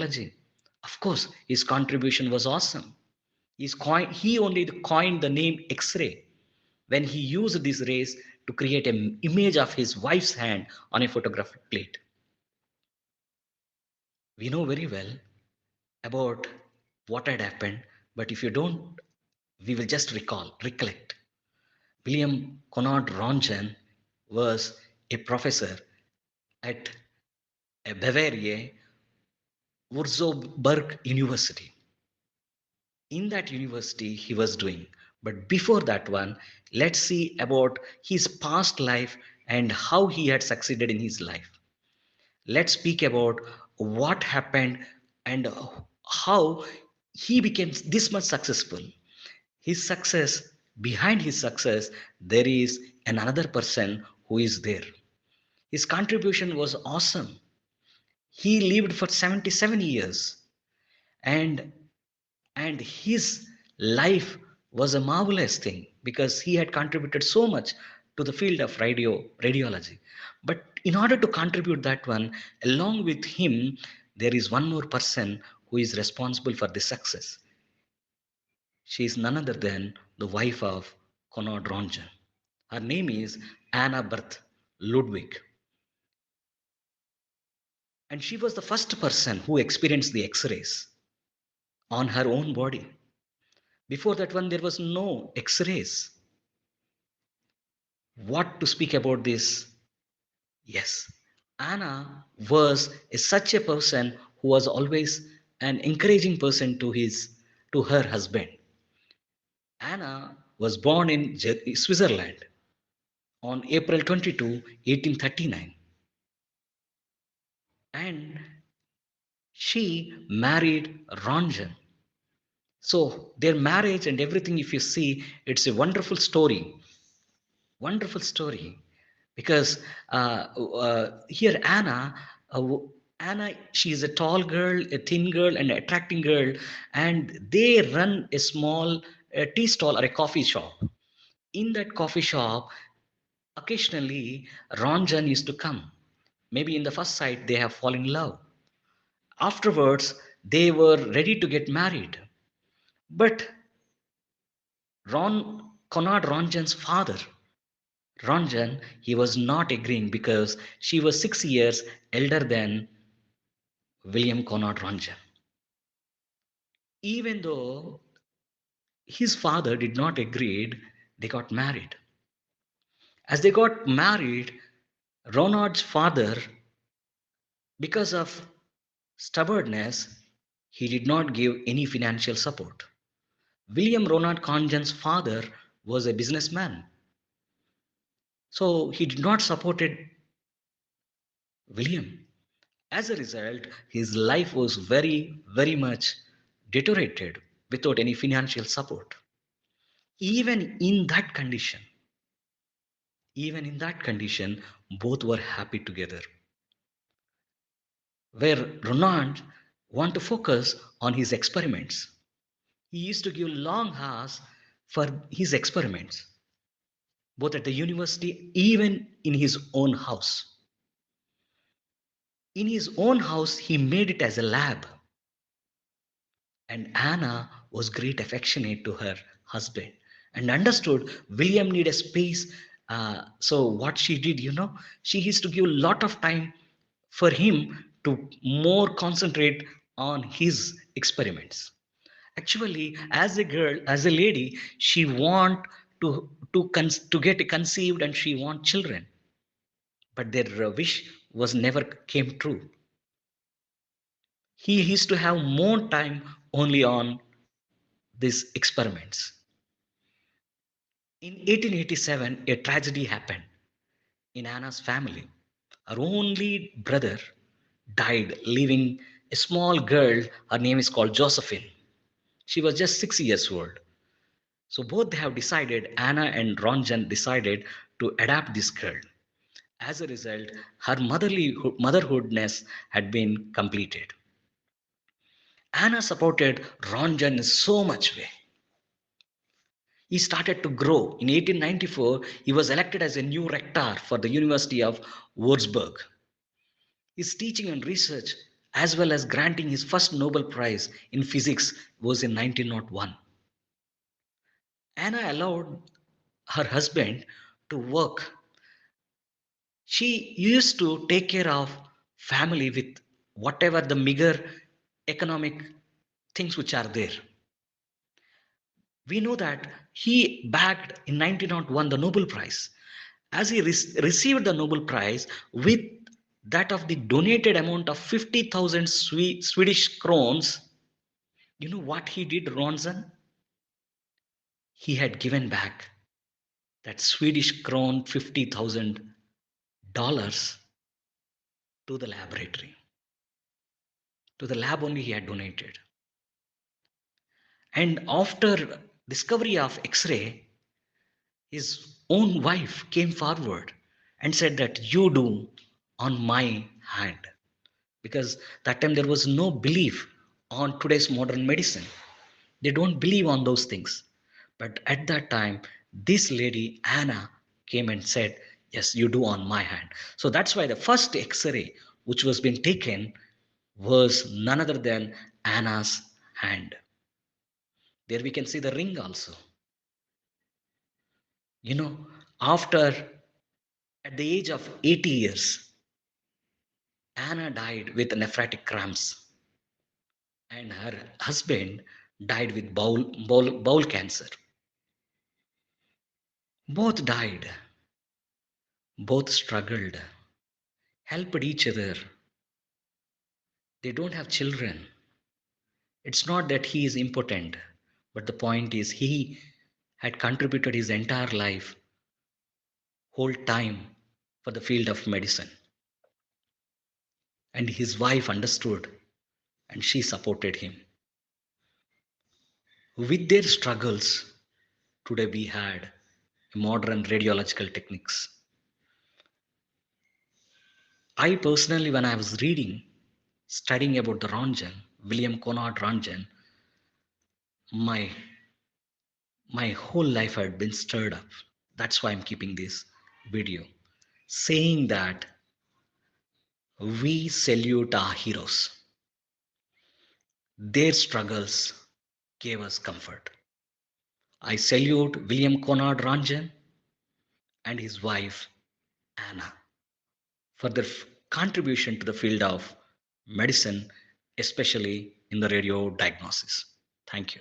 oncology. Of course, his contribution was awesome. He only coined the name X-ray when he used these rays to create an image of his wife's hand on a photographic plate. We know very well about what had happened, but if you don't, we will just recollect. William Conrad Rontgen was a professor at a Bavaria Würzburg University. In that university, he was doing. But before that one, let's see about his past life and how he had succeeded in his life. Let's speak about what happened and how he became this much successful. His success, behind his success, there is another person who is there. His contribution was awesome. He lived for 77 years, and and his life was a marvelous thing because he had contributed so much to the field of radiology. But in order to contribute that one, along with him, there is one more person who is responsible for the success. She is none other than the wife of Conrad Rontgen. Her name is Anna Berth Ludwig, and she was the first person who experienced the X-rays on her own body. Before that one, there was no X-rays. What to speak about this? Yes, Anna was such a person who was always an encouraging person to her husband. Anna was born in Switzerland on April 22, 1839, and she married Ronjan. So their marriage and everything, if you see, it's a wonderful story, because here Anna, she is a tall girl, a thin girl, and an attracting girl, and they run a small tea stall or a coffee shop. In that coffee shop, occasionally Ranjan used to come. Maybe in the first sight they have fallen in love. Afterwards, they were ready to get married, but Conrad Ranjan's father, Ranjan, he was not agreeing because she was 6 years elder than William Conrad Ranjan. Even though his father did not agree, they got married. As they got married, Ronald's father, because of stubbornness, he did not give any financial support. William Ronald Conjan's father was a businessman, so he did not support William. As a result, his life was very much deteriorated without any financial support. Even in that condition, even in that condition, both were happy together. Where Ronald wanted to focus on his experiments. He used to give long hours for his experiments, both at the university, even in his own house. In his own house, he made it as a lab. And Anna was great affectionate to her husband and understood William need a space. So what she did, she used to give a lot of time for him to more concentrate on his experiments. Actually, as a girl, as a lady, she want to get conceived and she want children, but their wish was never came true. He used to have more time only on these experiments. In 1887, a tragedy happened in Anna's family. Her only brother died, leaving a small girl. Her name is called Josephine. She was just 6 years old. So both they have decided, Anna and Ronjan decided to adopt this girl. As a result, her motherhoodness had been completed. Anna supported Ronjan in so much way. He started to grow. In 1894, he was elected as a new rector for the University of Würzburg. His teaching and research as well as granting his first Nobel Prize in physics was in 1901. Anna allowed her husband to work. She used to take care of family with whatever the meager economic things which are there. We know that he bagged in 1901 the Nobel Prize. As he received the Nobel Prize with that of the donated amount of 50,000 Swedish crowns, you know what he did, Ronson? He had given back that Swedish crown $50,000 to the laboratory. To the lab only he had donated. And after discovery of X-ray, his own wife came forward and said that you do on my hand. Because that time there was no belief on today's modern medicine. They don't believe on those things. But at that time, this lady, Anna, came and said, yes, you do on my hand. So that's why the first X-ray which was being taken was none other than Anna's hand. There we can see the ring also. You know, after at the age of 80 years, Anna died with nephrotic cramps, and her husband died with bowel cancer. Both died, both struggled, helped each other. They don't have children. It's not that he is impotent, but the point is he had contributed his entire life, whole time for the field of medicine. And his wife understood and she supported him. With their struggles, today we had modern radiological techniques. I personally, when I was studying about the rontgen, William Cornard rontgen, my whole life had been stirred up. That's why I'm keeping this video, saying that we salute our heroes. Their struggles gave us comfort. I salute William Conrad Ranjan and his wife Anna for their contribution to the field of medicine, especially in the radio diagnosis. Thank you.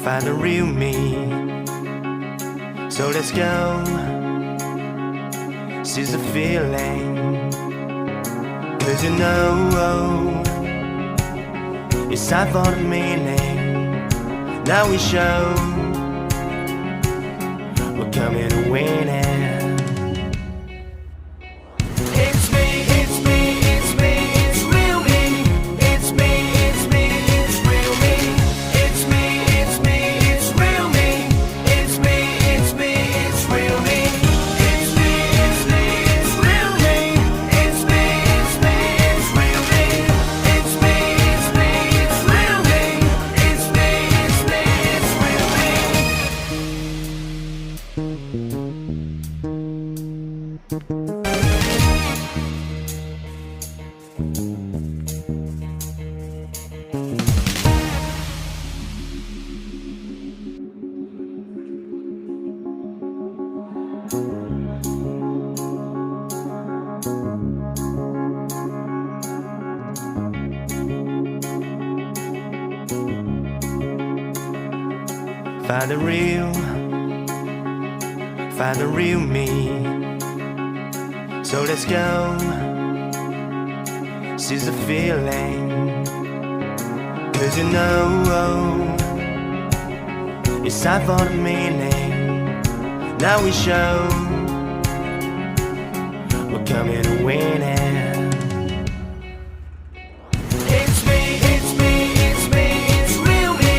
Find the real me. So let's go, seize the feeling. 'Cause you know it's time for the meaning. Now we show we're coming to win it. It's me, it's me, it's me, it's real me. It's me, it's me, it's real me. It's me, it's me, it's real me. It's me, it's me, it's real me. It's me, it's me, it's real me. It's me, it's me, it's real me. It's me, it's me, it's real me. It's me, it's me, it's real me. Find the real me. So let's go, seize the feeling. 'Cause you know it's time for the meaning. Now we show we're coming to win it. It's me, it's me, it's me, it's real me.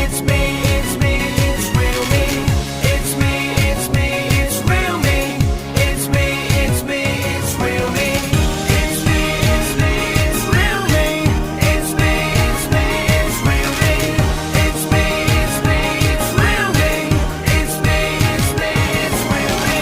It's me, it's me, it's real me. It's me, it's me, it's real me. It's me, it's me, it's real me. It's me, it's me, it's real me. It's me, it's me, it's real me. It's me, it's me, it's real me. It's me, it's me, it's real me.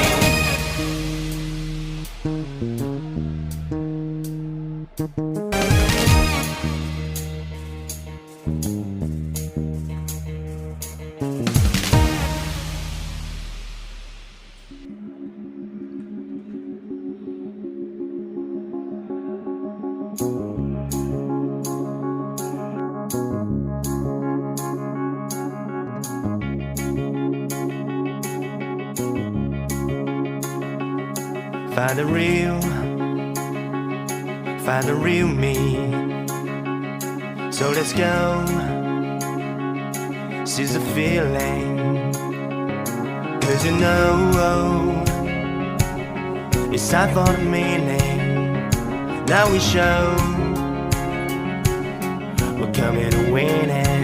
Find the real me. So let's go, seize the feeling. 'Cause you know it's time for the meaning. Now we show we're coming to win it.